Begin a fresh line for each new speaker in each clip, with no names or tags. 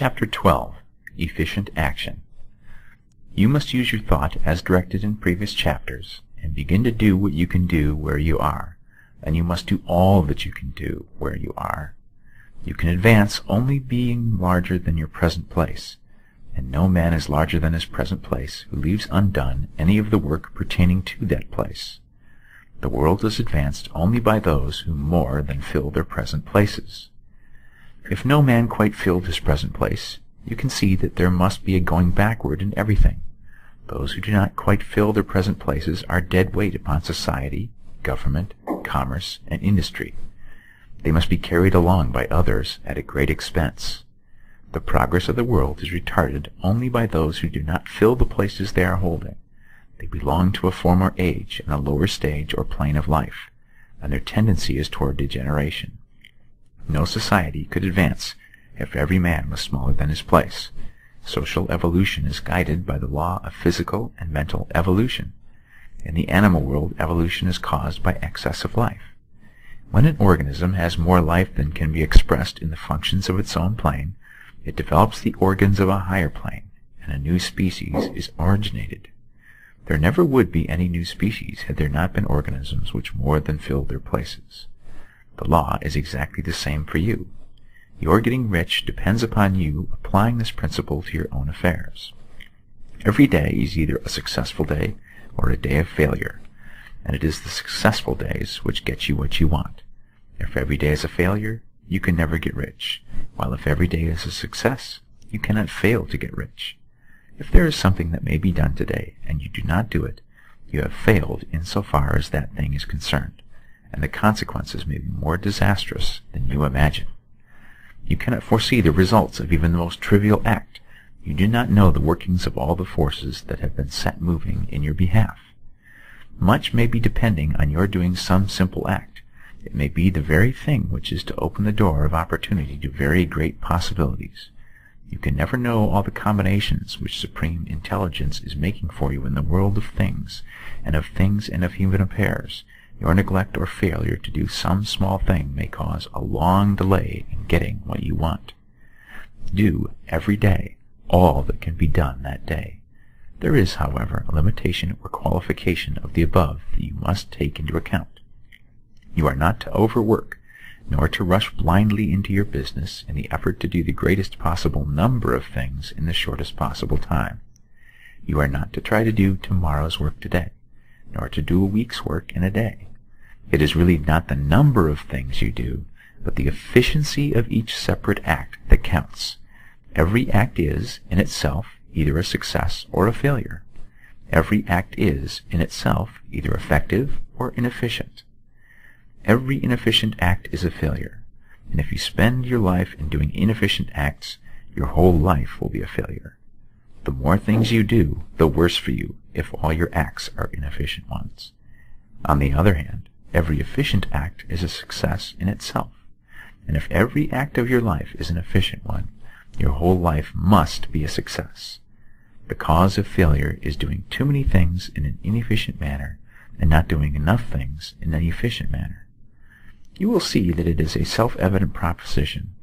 Chapter 12. Efficient Action. You must use your thought as directed in previous chapters, and begin to do what you can do where you are, and you must do all that you can do where you are. You can advance only being larger than your present place, and no man is larger than his present place who leaves undone any of the work pertaining to that place. The world is advanced only by those who more than fill their present places. If no man quite filled his present place, you can see that there must be a going backward in everything. Those who do not quite fill their present places are dead weight upon society, government, commerce, and industry. They must be carried along by others at a great expense. The progress of the world is retarded only by those who do not fill the places they are holding. They belong to a former age and a lower stage or plane of life, and their tendency is toward degeneration. No society could advance if every man was smaller than his place. Social evolution is guided by the law of physical and mental evolution. In the animal world, evolution is caused by excess of life. When an organism has more life than can be expressed in the functions of its own plane, it develops the organs of a higher plane, and a new species is originated. There never would be any new species had there not been organisms which more than filled their places. The law is exactly the same for you. Your getting rich depends upon you applying this principle to your own affairs. Every day is either a successful day or a day of failure, and it is the successful days which get you what you want. If every day is a failure, you can never get rich, while if every day is a success, you cannot fail to get rich. If there is something that may be done today, and you do not do it, you have failed insofar as that thing is concerned, and the consequences may be more disastrous than you imagine. You cannot foresee the results of even the most trivial act. You do not know the workings of all the forces that have been set moving in your behalf. Much may be depending on your doing some simple act. It may be the very thing which is to open the door of opportunity to very great possibilities. You can never know all the combinations which supreme intelligence is making for you in the world of things and of human affairs. Your neglect or failure to do some small thing may cause a long delay in getting what you want. Do, every day, all that can be done that day. There is, however, a limitation or qualification of the above that you must take into account. You are not to overwork, nor to rush blindly into your business in the effort to do the greatest possible number of things in the shortest possible time. You are not to try to do tomorrow's work today, nor to do a week's work in a day. It is really not the number of things you do, but the efficiency of each separate act that counts. Every act is, in itself, either a success or a failure. Every act is, in itself, either effective or inefficient. Every inefficient act is a failure, and if you spend your life in doing inefficient acts, your whole life will be a failure. The more things you do, the worse for you if all your acts are inefficient ones. On the other hand, every efficient act is a success in itself, and if every act of your life is an efficient one, your whole life must be a success. The cause of failure is doing too many things in an inefficient manner and not doing enough things in an efficient manner. You will see that it is a self-evident proposition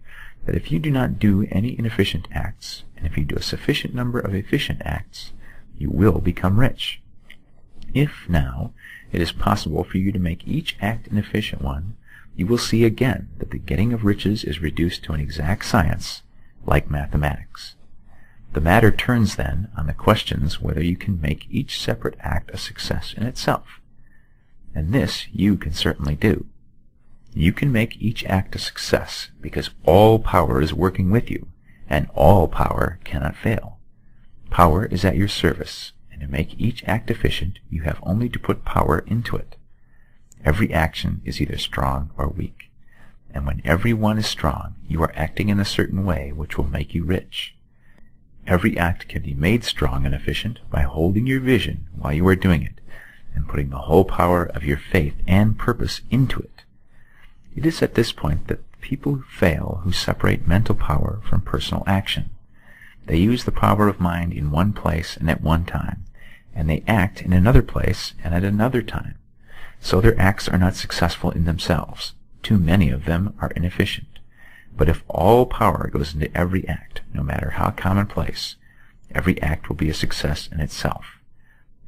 that if you do not do any inefficient acts, and if you do a sufficient number of efficient acts, you will become rich. If, now, it is possible for you to make each act an efficient one, you will see again that the getting of riches is reduced to an exact science, like mathematics. The matter turns then on the questions whether you can make each separate act a success in itself. And this you can certainly do. You can make each act a success because all power is working with you, and all power cannot fail. Power is at your service, and to make each act efficient, you have only to put power into it. Every action is either strong or weak, and when every one is strong, you are acting in a certain way which will make you rich. Every act can be made strong and efficient by holding your vision while you are doing it, and putting the whole power of your faith and purpose into it. It is at this point that people fail who separate mental power from personal action. They use the power of mind in one place and at one time, and they act in another place and at another time. So their acts are not successful in themselves. Too many of them are inefficient. But if all power goes into every act, no matter how commonplace, every act will be a success in itself.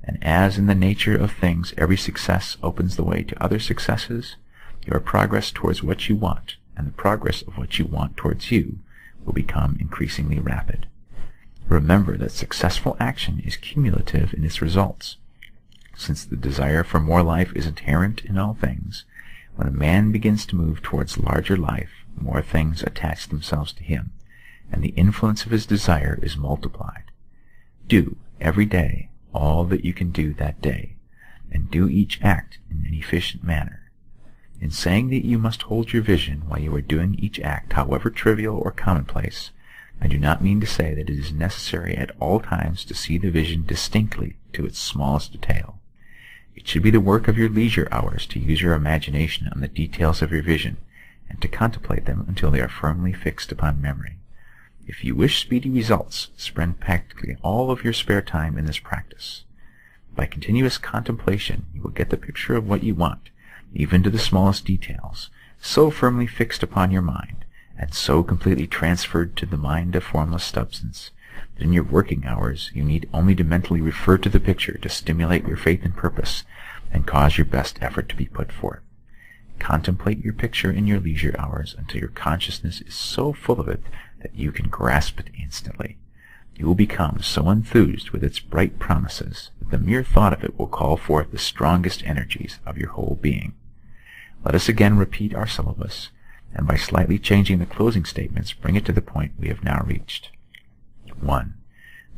And as in the nature of things every success opens the way to other successes, your progress towards what you want, and the progress of what you want towards you, will become increasingly rapid. Remember that successful action is cumulative in its results. Since the desire for more life is inherent in all things, when a man begins to move towards larger life, more things attach themselves to him, and the influence of his desire is multiplied. Do, every day, all that you can do that day, and do each act in an efficient manner. In saying that you must hold your vision while you are doing each act, however trivial or commonplace, I do not mean to say that it is necessary at all times to see the vision distinctly to its smallest detail. It should be the work of your leisure hours to use your imagination on the details of your vision, and to contemplate them until they are firmly fixed upon memory. If you wish speedy results, spend practically all of your spare time in this practice. By continuous contemplation, you will get the picture of what you want, even to the smallest details, so firmly fixed upon your mind, and so completely transferred to the mind of formless substance, that in your working hours you need only to mentally refer to the picture to stimulate your faith and purpose, and cause your best effort to be put forth. Contemplate your picture in your leisure hours until your consciousness is so full of it that you can grasp it instantly. You will become so enthused with its bright promises that the mere thought of it will call forth the strongest energies of your whole being. Let us again repeat our syllabus, and by slightly changing the closing statements, bring it to the point we have now reached. 1.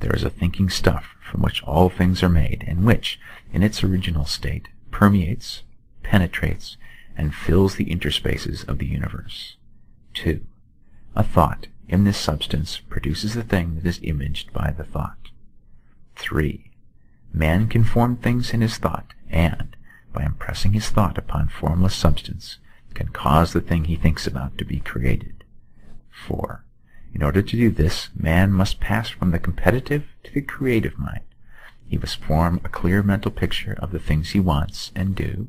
There is a thinking stuff from which all things are made, and which, in its original state, permeates, penetrates, and fills the interspaces of the universe. 2. A thought in this substance produces the thing that is imaged by the thought. 3. Man can form things in his thought, and, by impressing his thought upon formless substance, can cause the thing he thinks about to be created. 4. In order to do this, man must pass from the competitive to the creative mind. He must form a clear mental picture of the things he wants, and do,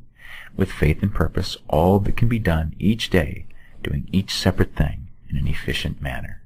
with faith and purpose, all that can be done each day, doing each separate thing in an efficient manner.